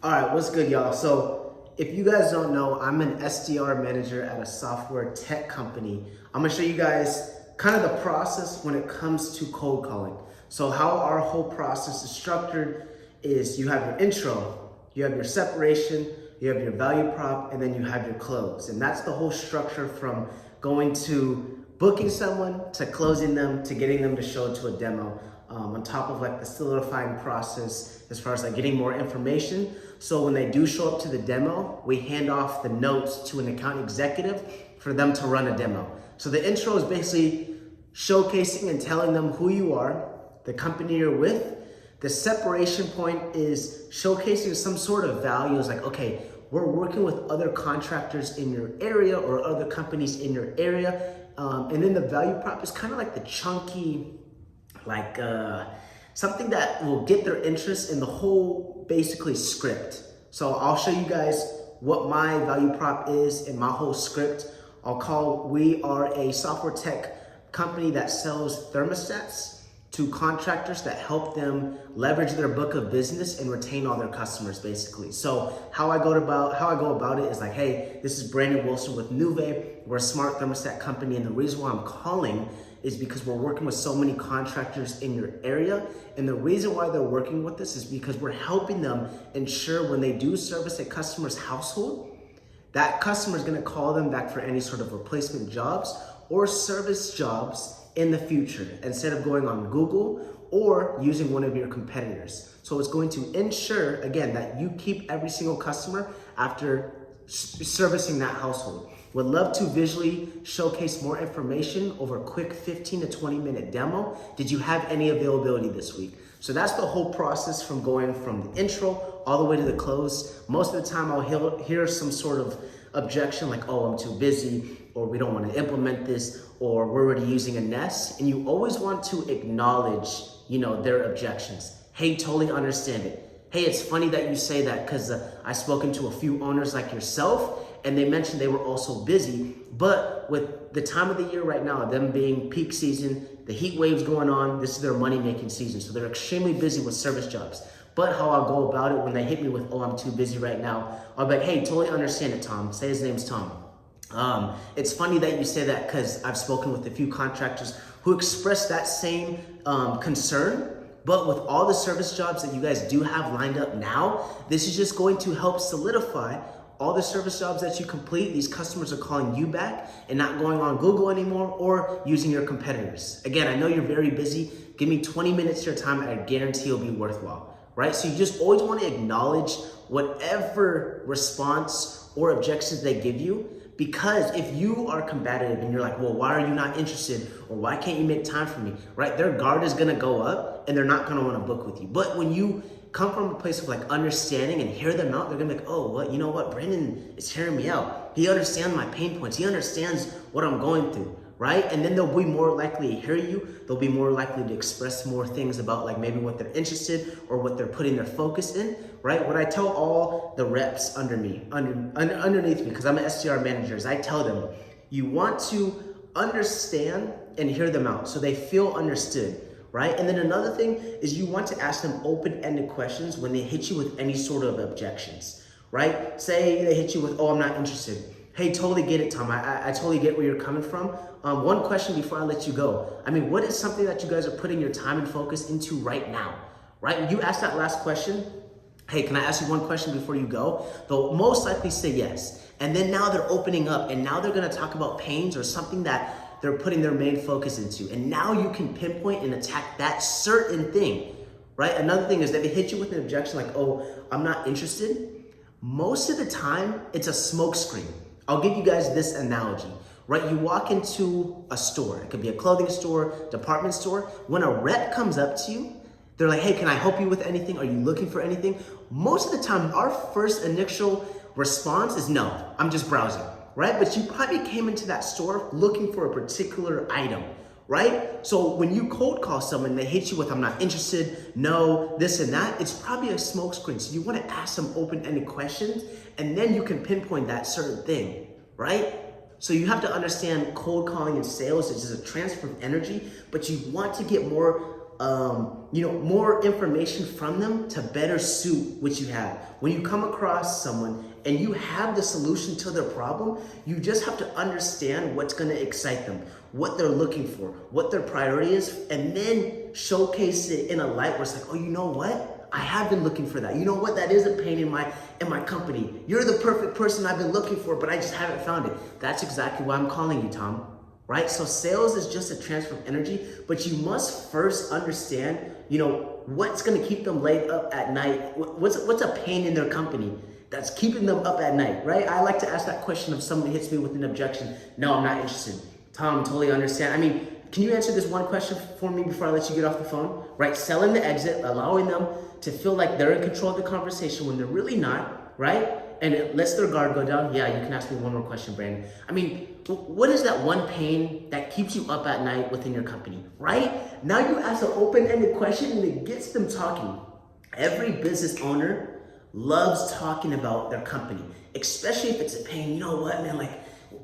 All right, what's good, y'all? So if you guys don't know, I'm an SDR manager at a software tech company. I'm gonna show you guys kind of the process when it comes to cold calling. So how our whole process is structured is you have your intro, you have your separation, you have your value prop, and then you have your close. And that's the whole structure from going to booking someone to closing them to getting them to show to a demo. On top of like the solidifying process as far as like getting more information. So when they do show up to the demo, we hand off the notes to an account executive for them to run a demo. So the intro is basically showcasing and telling them who you are, the company you're with. The separation point is showcasing some sort of value. It's like, okay, we're working with other contractors in your area or other companies in your area. And then the value prop is kind of like the chunky, like something that will get their interest in the whole basically script. So I'll show you guys what my value prop is in my whole script. We are a software tech company that sells thermostats to contractors that help them leverage their book of business and retain all their customers basically. So how I go about it is like, hey, this is Brandon Wilson with Nuve. We're a smart thermostat company, and the reason why I'm calling is because we're working with so many contractors in your area. And the reason why they're working with us is because we're helping them ensure when they do service a customer's household, that customer is gonna call them back for any sort of replacement jobs or service jobs in the future, instead of going on Google or using one of your competitors. So it's going to ensure, again, that you keep every single customer after servicing that household. Would love to visually showcase more information over a quick 15 to 20 minute demo. Did you have any availability this week? So that's the whole process from going from the intro all the way to the close. Most of the time I'll hear some sort of objection like, oh, I'm too busy, or we don't want to implement this, or we're already using a Nest. And you always want to acknowledge, their objections. Hey, totally understand it. Hey, it's funny that you say that because I've spoken to a few owners like yourself, and they mentioned they were also busy, but with the time of the year right now, them being peak season, the heat waves going on, this is their money-making season. So they're extremely busy with service jobs. But how I'll go about it when they hit me with, oh, I'm too busy right now, I'll be like, hey, totally understand it, Tom. Say his name's Tom. It's funny that you say that because I've spoken with a few contractors who expressed that same concern. But with all the service jobs that you guys do have lined up now, this is just going to help solidify all the service jobs that you complete. These customers are calling you back and not going on Google anymore or using your competitors. Again, I know you're very busy. Give me 20 minutes of your time and I guarantee it'll be worthwhile, right? So you just always want to acknowledge whatever response or objections they give you, because if you are combative and you're like, well, why are you not interested? Or why can't you make time for me, right? Their guard is gonna go up and they're not gonna wanna book with you. But when you come from a place of like understanding and hear them out, they're gonna be like, oh, what? You know what? Brandon is hearing me out. He understands my pain points. He understands what I'm going through, right? And then they'll be more likely to hear you. They'll be more likely to express more things about like maybe what they're interested or what they're putting their focus in, right? What I tell all the reps underneath me, because I'm an SDR manager, is I tell them, you want to understand and hear them out so they feel understood, right? And then another thing is you want to ask them open-ended questions when they hit you with any sort of objections, right? Say they hit you with, oh, I'm not interested. Hey, totally get it, Tom. I totally get where you're coming from. One question before I let you go. I mean, what is something that you guys are putting your time and focus into right now, right? When you ask that last question, hey, can I ask you one question before you go? They'll most likely say yes. And then now they're opening up and now they're gonna talk about pains or something that they're putting their main focus into. And now you can pinpoint and attack that certain thing, right? Another thing is that they hit you with an objection like, oh, I'm not interested. Most of the time, it's a smoke screen. I'll give you guys this analogy, right? You walk into a store. It could be a clothing store, department store. When a rep comes up to you, they're like, hey, can I help you with anything? Are you looking for anything? Most of the time, our first initial response is no, I'm just browsing, right? But you probably came into that store looking for a particular item, right? So when you cold call someone, they hit you with, I'm not interested, no, this and that, it's probably a smoke screen. So you want to ask some open-ended questions and then you can pinpoint that certain thing, right? So you have to understand cold calling and sales is just a transfer of energy, but you want to get more more information from them to better suit what you have. When you come across someone and you have the solution to their problem, you just have to understand what's gonna excite them, what they're looking for, what their priority is, and then showcase it in a light where it's like, oh, you know what? I have been looking for that. You know what? That is a pain in my company. You're the perfect person I've been looking for, but I just haven't found it. That's exactly why I'm calling you, Tom. Right? So sales is just a transfer of energy, but you must first understand, what's going to keep them laid up at night. What's a pain in their company that's keeping them up at night, right? I like to ask that question if somebody hits me with an objection. No, I'm not interested. Tom, totally understand. I mean, can you answer this one question for me before I let you get off the phone? Right? Selling the exit, allowing them to feel like they're in control of the conversation when they're really not, right? And it lets their guard go down. Yeah, you can ask me one more question, Brandon. I mean, what is that one pain that keeps you up at night within your company, right? Now you ask an open-ended question and it gets them talking. Every business owner loves talking about their company, especially if it's a pain. You know what, man,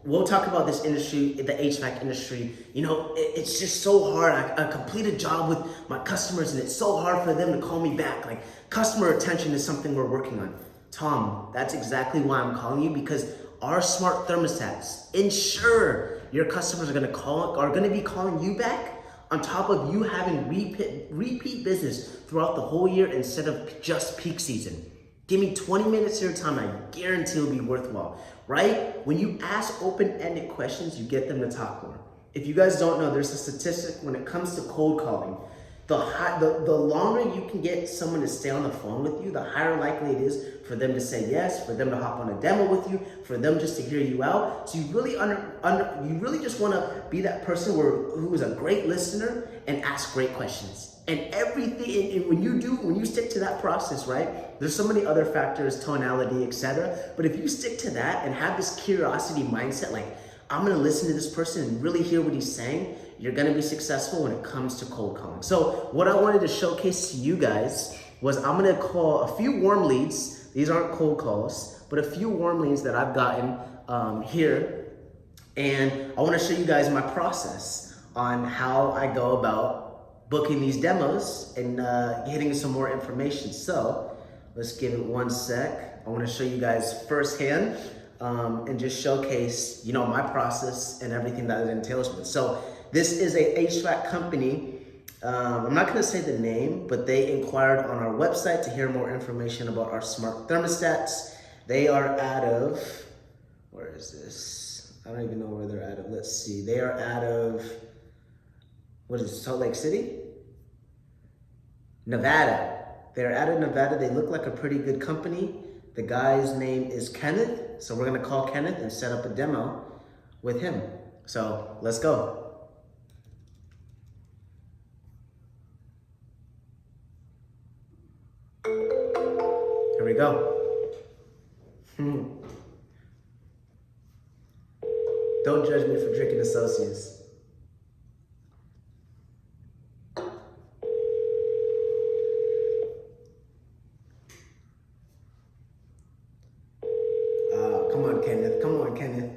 we'll talk about this industry, the HVAC industry. It's just so hard. I complete a job with my customers and it's so hard for them to call me back. Customer retention is something we're working on. Tom, that's exactly why I'm calling you, because our smart thermostats ensure your customers are going to be calling you back on top of you having repeat business throughout the whole year instead of just peak season. Give me 20 minutes of your time, I guarantee it'll be worthwhile, right? When you ask open-ended questions, you get them to talk more. If you guys don't know, there's a statistic when it comes to cold calling. The longer you can get someone to stay on the phone with you, the higher likely it is for them to say yes, for them to hop on a demo with you, for them just to hear you out. So you really you really just want to be that person who is a great listener and ask great questions. And everything, and when you stick to that process, right? There's so many other factors, tonality, etc. But if you stick to that and have this curiosity mindset, I'm gonna listen to this person and really hear what he's saying, you're gonna be successful when it comes to cold calling. So what I wanted to showcase to you guys was I'm gonna call a few warm leads. These aren't cold calls, but a few warm leads that I've gotten here. And I wanna show you guys my process on how I go about booking these demos and getting some more information. So let's give it one sec. I wanna show you guys firsthand and just showcase, my process and everything that it entails with. So this is a HVAC company. I'm not gonna say the name, but they inquired on our website to hear more information about our smart thermostats. They are out of, where is this? I don't even know where they're out of. Let's see. They are out of, what is it, Salt Lake City? Nevada. They're out of Nevada. They look like a pretty good company. The guy's name is Kenneth. So we're gonna call Kenneth and set up a demo with him. So let's go. Here we go. Don't judge me for drinking associates. Come on, Kenneth. Come on, Kenneth.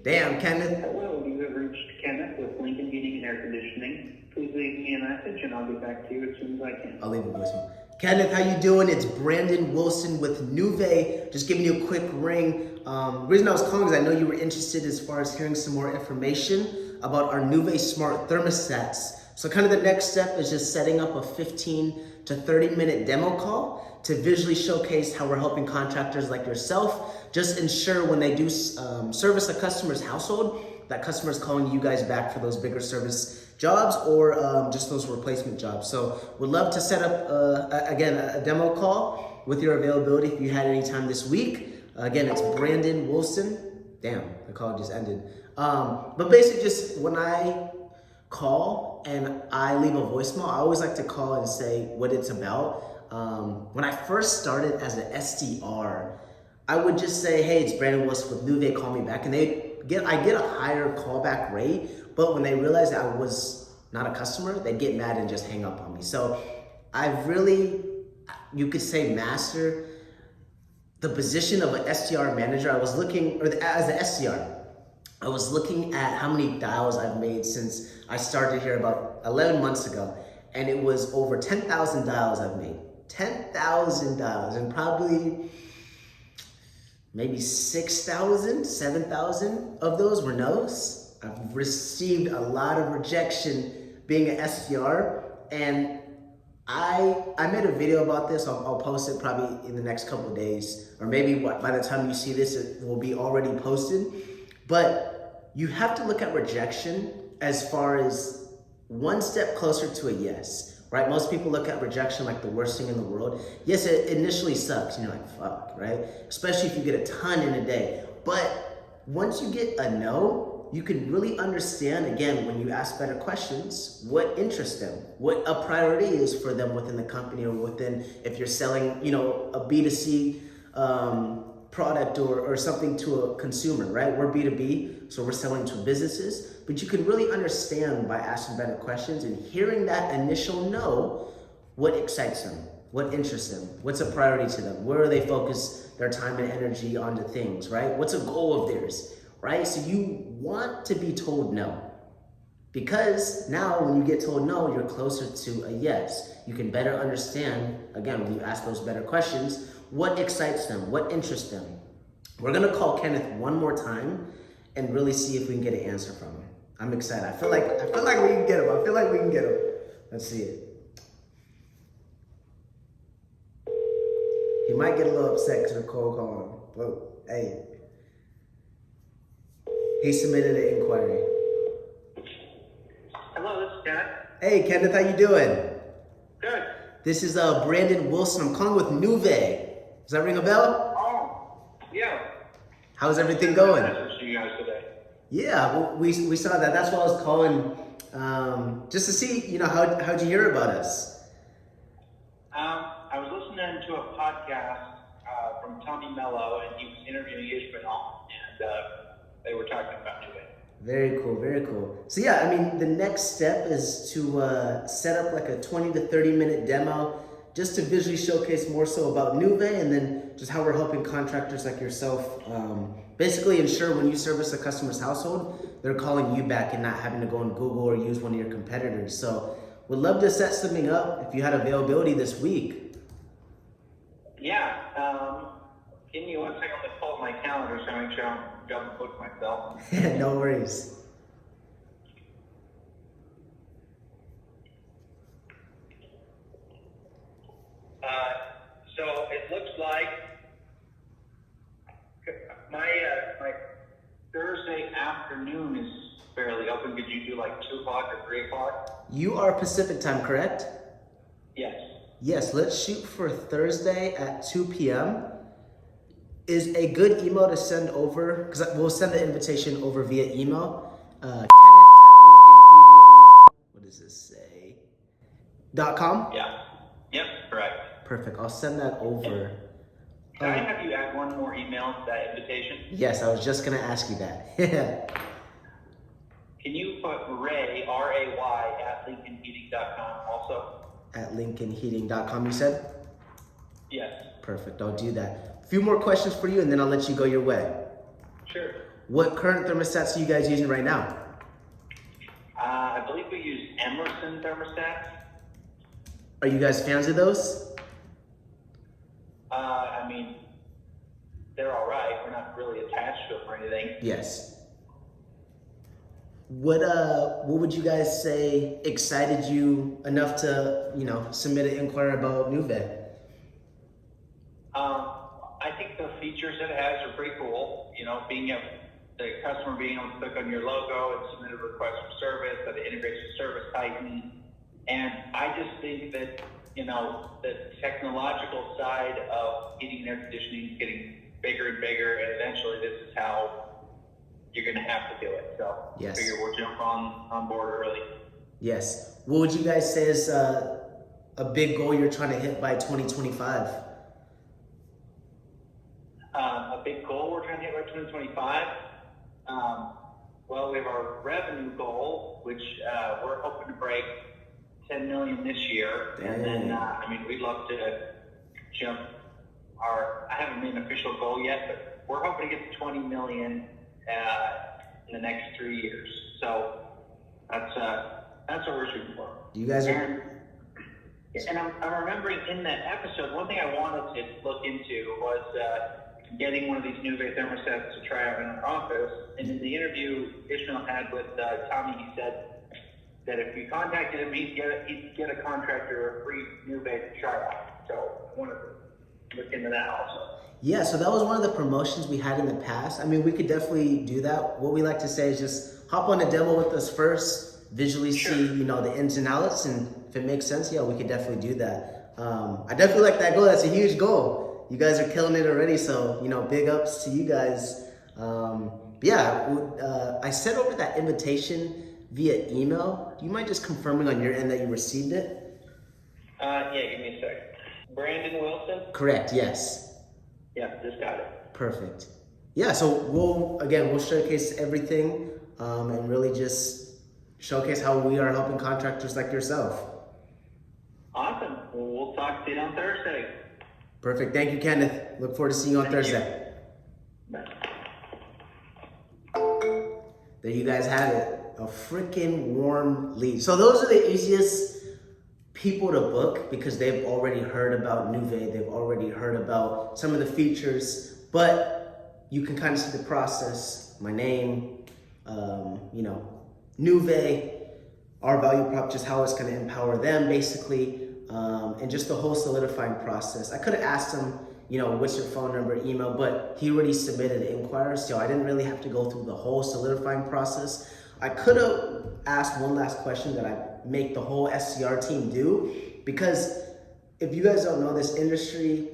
Damn, Kenneth. Hello, you have reached Kenneth with Lincoln Heating and Air Conditioning. Please leave me a message and I'll get back to you as soon as I can. I'll leave a voicemail. Kenneth, how you doing? It's Brandon Wilson with Nuve. Just giving you a quick ring. The reason I was calling is I know you were interested as far as hearing some more information about our Nuve smart thermostats. So kind of the next step is just setting up a 15 to 30 minute demo call to visually showcase how we're helping contractors like yourself just ensure when they do service a customer's household, that customer's calling you guys back for those bigger service jobs or just those replacement jobs. So we'd love to set up, again, a demo call with your availability if you had any time this week. Again, it's Brandon Wilson. Damn, the call just ended. But basically just when I call and I leave a voicemail, I always like to call and say what it's about. When I first started as an SDR, I would just say, hey, it's Brandon Wilson with Nuve, call me back. And I get a higher callback rate, but when they realized I was not a customer, they'd get mad and just hang up on me. So I've really, you could say, mastered the position of an SDR manager. I was looking, or as an SDR, I was looking at how many dials I've made since I started here about 11 months ago, and it was over 10,000 dials I've made. 10,000 dials, and probably maybe 6,000, 7,000 of those were no's. I've received a lot of rejection being an SDR, and I made a video about this. I'll post it probably in the next couple of days, or maybe by the time you see this, it will be already posted. But you have to look at rejection as far as one step closer to a yes, right? Most people look at rejection like the worst thing in the world. Yes, it initially sucks, and you're like, fuck, right? Especially if you get a ton in a day. But once you get a no, you can really understand, again, when you ask better questions, what interests them, what a priority is for them within the company, or within, if you're selling, you know, a B2C product or something to a consumer, right? We're B2B, so we're selling to businesses, but you can really understand by asking better questions and hearing that initial no, what excites them, what interests them, what's a priority to them, where do they focus their time and energy onto things, right? What's a goal of theirs, right? So you want to be told no, because now when you get told no, you're closer to a yes. You can better understand, again, when you ask those better questions, what excites them, what interests them. We're gonna call Kenneth one more time and really see if we can get an answer from him. I'm excited. I feel like we can get him. Let's see it. He might get a little upset because we're cold calling. But hey, he submitted an inquiry. Hello, this is Kenneth. Hey Kenneth, how you doing? Good. This is Brandon Wilson. I'm calling with Nuve. Does that ring a bell? Oh, yeah. How's everything going? Message to you guys today. Yeah, well, we saw that. That's why I was calling, just to see, you know, how'd you hear about us? I was listening to a podcast from Tommy Mello, and he was interviewing Ishmael, and they were talking about New Wave. Very cool, very cool. So yeah, I mean, the next step is to set up like a 20 to 30 minute demo just to visually showcase more so about Nuve, and then just how we're helping contractors like yourself basically ensure when you service a customer's household, they're calling you back and not having to go on Google or use one of your competitors. So would love to set something up if you had availability this week. Yeah. Give me 1 second. Let me pull up my calendar so I make sure I don't double book myself. No worries. So it looks like my Thursday afternoon is fairly open. Could you do like 2 o'clock or 3 o'clock? You are Pacific time, correct? Yes. Yes, let's shoot for Thursday at 2 p.m. Is a good email to send over, because we'll send the invitation over via email. Kenneth at Lincoln Heating, what does this say? .com? Yeah. Yep, correct. Perfect, I'll send that over. Can I have you add one more email to that invitation? Yes, I was just gonna ask you that. Can you put Ray, R-A-Y, at LincolnHeating.com also? At LincolnHeating.com, you said? Yes. Perfect, I'll do that. A few more questions for you and then I'll let you go your way. Sure. What current thermostats are you guys using right now? I believe we use Emerson thermostats. Are you guys fans of those? I mean, they're all right. We're not really attached to them or anything. Yes. What would you guys say excited you enough to, you know, submit an inquiry about Nuve? I think the features it has are pretty cool. You know, the customer being able to click on your logo and submit a request for service, that it integrates with Service Titan. And I just think that, you know, the technological side of heating and air conditioning is getting bigger and bigger, and eventually this is how you're going to have to do it. So Yes. I figure we'll jump on board early. Yes. What would you guys say is a big goal you're trying to hit by 2025? A big goal we're trying to hit by 2025. Well, we have our revenue goal, which we're hoping to break 10 million this year. And then, I mean, we'd love to jump I haven't made an official goal yet, but we're hoping to get to 20 million in the next 3 years. So that's what we're shooting for. You guys are. And I'm remembering in that episode, one thing I wanted to look into was getting one of these Nuve thermostats to try out in our office. And in the interview Ishmael had with Tommy, he said that if you contacted him, he'd get a contractor a free Nuve to try out. So I wanted to look into that also. Yeah, so that was one of the promotions we had in the past. I mean, we could definitely do that. What we like to say is just hop on a demo with us first, visually see, the ins and outs, and if it makes sense, yeah, we could definitely do that. I definitely like that goal. That's a huge goal. You guys are killing it already, so, big ups to you guys. I sent over that invitation via email. Do you mind just confirming on your end that you received it? Yeah, give me a sec. Brandon Wilson? Correct, yes. Yeah, just got it. Perfect. Yeah, so we'll showcase everything and really just showcase how we are helping contractors like yourself. Awesome. Well, we'll talk to you on Thursday. Perfect. Thank you, Kenneth. Look forward to seeing you on Thursday. Bye. There you guys have it. A freaking warm lead. So those are the easiest people to book because they've already heard about Nuve. They've already heard about some of the features, but you can kind of see the process. My name, Nuve, our value prop, just how it's going to empower them basically, and just the whole solidifying process. I could have asked him, what's your phone number, email, but he already submitted an inquiry, so I didn't really have to go through the whole solidifying process. I could have asked one last question that I make the whole SDR team do, because if you guys don't know this industry,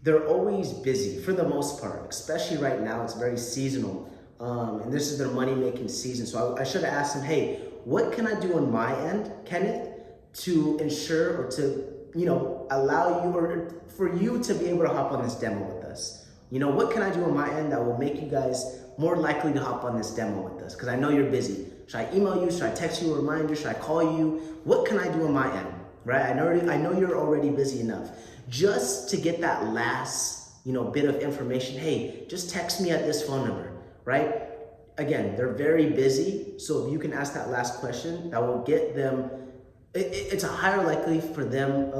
they're always busy for the most part, especially right now. It's very seasonal, and this is their money-making season. So I should have asked him, hey, what can I do on my end, Kenneth, to ensure or to, allow you or for you to be able to hop on this demo with us? What can I do on my end that will make you guys more likely to hop on this demo with us? Because I know you're busy. Should I email you? Should I text you a reminder? Should I call you? What can I do on my end, right? I know you're already busy enough. Just to get that last, bit of information, hey, just text me at this phone number, right? Again, they're very busy, so if you can ask that last question, that will get them, it's a higher likelihood for them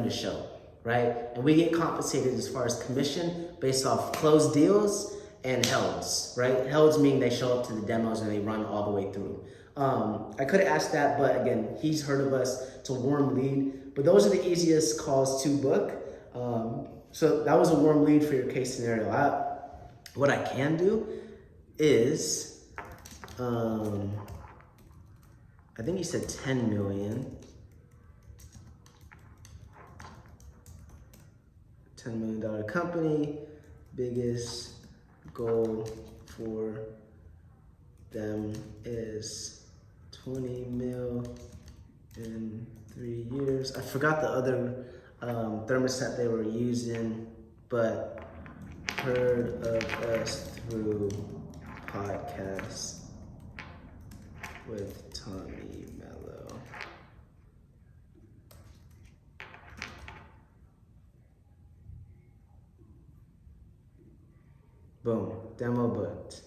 to show, right? And we get compensated as far as commission based off closed deals and helds, right? Helds meaning they show up to the demos and they run all the way through. I could have asked that, but again, he's heard of us. It's a warm lead, but those are the easiest calls to book. So that was a warm lead for your case scenario. What I can do is, I think he said 10 million. $10 million company, biggest goal for them is 20 mil in 3 years. I forgot the other thermostat they were using, but heard of us through podcasts with Tommy Mello. Boom, demo booked.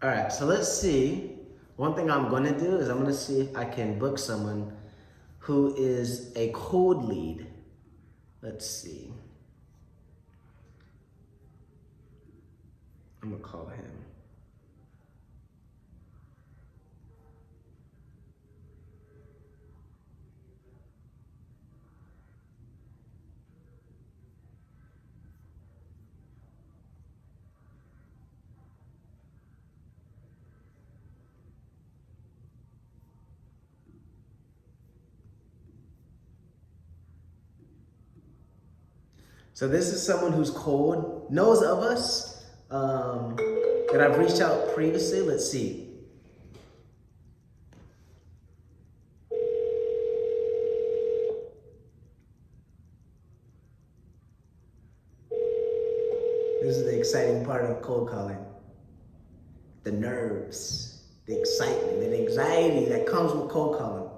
All right, so let's see. One thing I'm gonna do is I'm gonna see if I can book someone who is a cold lead. Let's see. I'm gonna call him. So this is someone who's cold, knows of us, that I've reached out previously. Let's see. This is the exciting part of cold calling. The nerves, the excitement, and anxiety that comes with cold calling.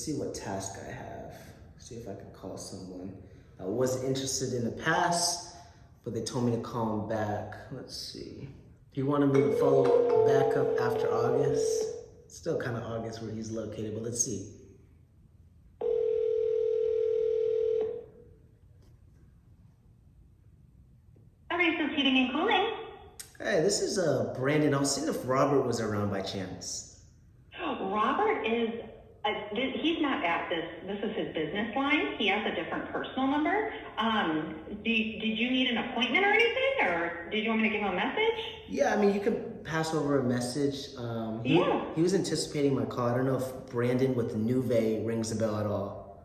see what task I have. See if I can call someone that was interested in the past, but they told me to call him back. Let's see. He wanted me to follow back up after August. It's still kind of August where he's located, but let's see. This is heating and cooling. Hey, this is Brandon. I was seeing if Robert was around by chance. Robert is, he's not at this. This is his business line. He has a different personal number. Did you need an appointment or anything, or did you want me to give him a message? Yeah, I mean, you can pass over a message. He was anticipating my call. I don't know if Brandon with Nuve rings a bell at all.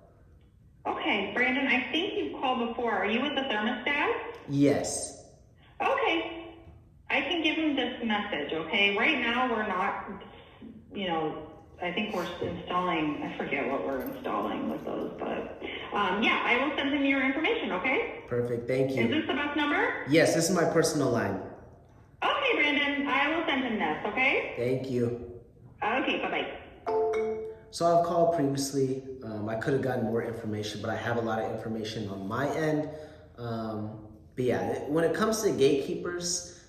Okay, Brandon, I think you've called before. Are you with the thermostat? Yes. Okay. I can give him this message, okay? Right now, we're not, I think we're installing, I forget what we're installing with those, but yeah, I will send him your information, okay? Perfect, thank you. Is this the best number? Yes, this is my personal line. Okay, Brandon, I will send him this, okay? Thank you. Okay, bye-bye. So I've called previously. I could have gotten more information, but I have a lot of information on my end. But yeah, when it comes to gatekeepers,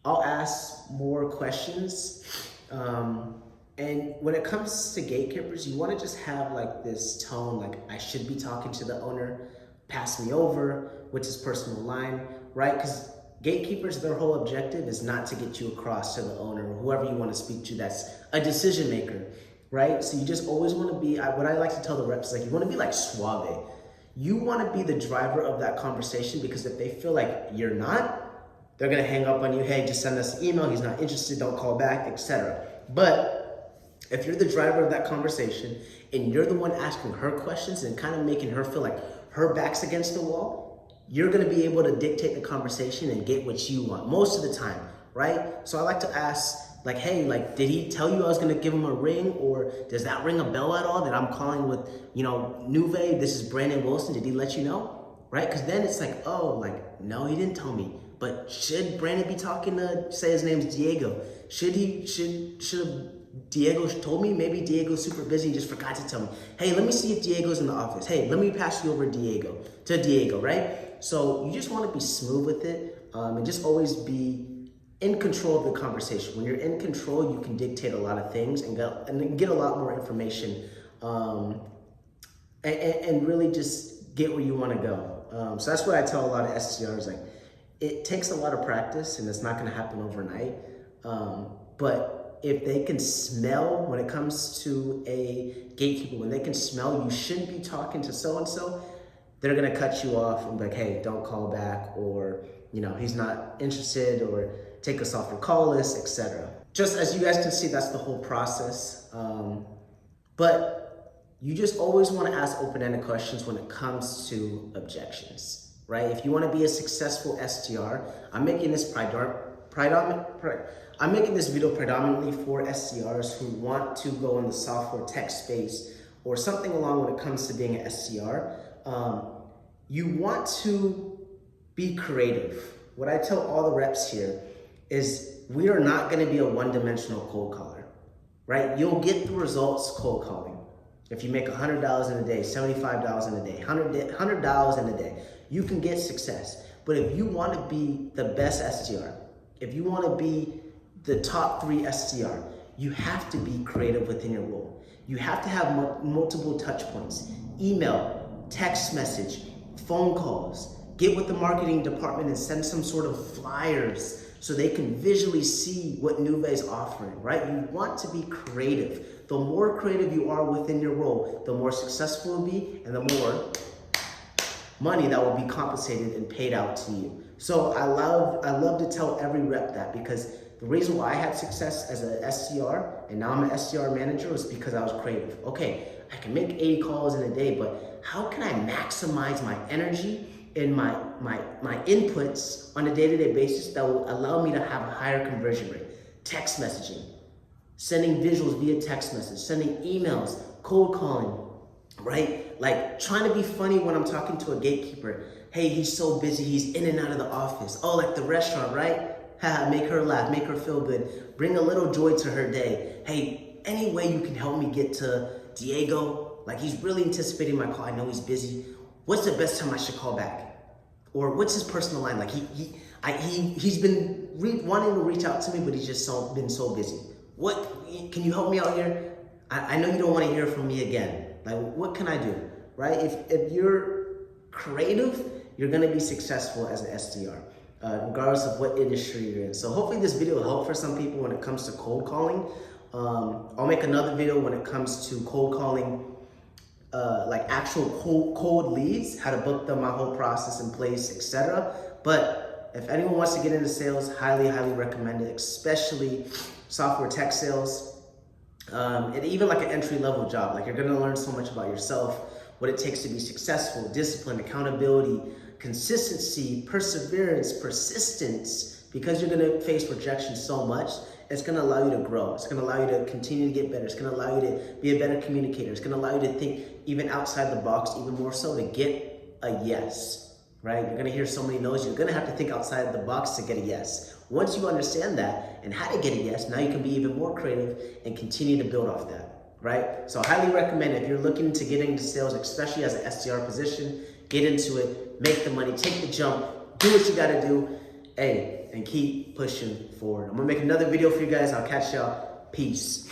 I'll ask more questions. And when it comes to gatekeepers, you want to just have like this tone, like I should be talking to the owner, pass me over, which is personal line, right? Because gatekeepers, their whole objective is not to get you across to the owner or whoever you want to speak to that's a decision maker, right? So you just always want to be, what I like to tell the reps is like, you want to be like suave. You want to be the driver of that conversation, because if they feel like you're not, they're going to hang up on you. Hey, just send us an email. He's not interested. Don't call back, etc. But if you're the driver of that conversation and you're the one asking her questions and kind of making her feel like her back's against the wall, you're going to be able to dictate the conversation and get what you want most of the time, right? So I like to ask, like, hey, like, did he tell you I was going to give him a ring, or does that ring a bell at all that I'm calling with, Nuve, this is Brandon Wilson. Did he let you know? Right? Because then it's like, oh, like, no, he didn't tell me. But should Brandon be talking to, say his name's Diego? Should Diego told me? Maybe Diego's super busy and just forgot to tell me. Hey, let me see if Diego's in the office. Hey, let me pass you over to Diego, right? So you just want to be smooth with it, and just always be in control of the conversation. When you're in control, you can dictate a lot of things and get a lot more information, and really just get where you want to go. So that's what I tell a lot of SDRs, like, it takes a lot of practice and it's not going to happen overnight. But if they can smell, when it comes to a gatekeeper, when they can smell you shouldn't be talking to so-and-so, they're going to cut you off and be like, hey, don't call back, or, he's not interested, or take us off your call list, etc. Just as you guys can see, that's the whole process. But you just always want to ask open-ended questions when it comes to objections, right? If you want to be a successful SDR, I'm making this video predominantly for SDRs who want to go in the software tech space or something along when it comes to being an SDR. You want to be creative. What I tell all the reps here is we are not going to be a one-dimensional cold caller, right? You'll get the results cold calling. If you make $100 in a day, $75 in a day, $100 in a day, you can get success. But if you want to be the best SDR, if you want to be the top 3 SDR, you have to be creative within your role. You have to have multiple touch points: email, text message, phone calls. Get with the marketing department and send some sort of flyers so they can visually see what Nuve is offering, right? You want to be creative. The more creative you are within your role, the more successful you'll be, and the more money that will be compensated and paid out to you. So I love to tell every rep that, because the reason why I had success as an SDR and now I'm an SDR manager was because I was creative. Okay, I can make 80 calls in a day, but how can I maximize my energy and my inputs on a day-to-day basis that will allow me to have a higher conversion rate? Text messaging, sending visuals via text message, sending emails, cold calling, right? Like trying to be funny when I'm talking to a gatekeeper. Hey, he's so busy, he's in and out of the office. Oh, like the restaurant, right? Make her laugh, make her feel good. Bring a little joy to her day. Hey, any way you can help me get to Diego, like he's really anticipating my call. I know he's busy. What's the best time I should call back? Or what's his personal line? Like he's been wanting to reach out to me, but he's just been so busy. What, can you help me out here? I know you don't want to hear from me again. Like, what can I do, right? If you're creative, you're gonna be successful as an SDR, regardless of what industry you're in. So hopefully this video will help for some people when it comes to cold calling. I'll make another video when it comes to cold calling, like actual cold leads, how to book them, my whole process in place, etc. But if anyone wants to get into sales, highly recommend it, especially software tech sales. And even like an entry-level job, like you're gonna learn so much about yourself, what it takes to be successful, discipline, accountability, consistency, perseverance, persistence, because you're gonna face rejection so much. It's gonna allow you to grow. It's gonna allow you to continue to get better. It's gonna allow you to be a better communicator. It's gonna allow you to think even outside the box, even more so to get a yes, right? You're gonna hear so many no's. You're gonna have to think outside the box to get a yes. Once you understand that and how to get a yes, now you can be even more creative and continue to build off that, right? So I highly recommend if you're looking to get into sales, especially as an SDR position, get into it, make the money, take the jump, do what you gotta do, hey, and keep pushing forward. I'm gonna make another video for you guys. I'll catch y'all. Peace.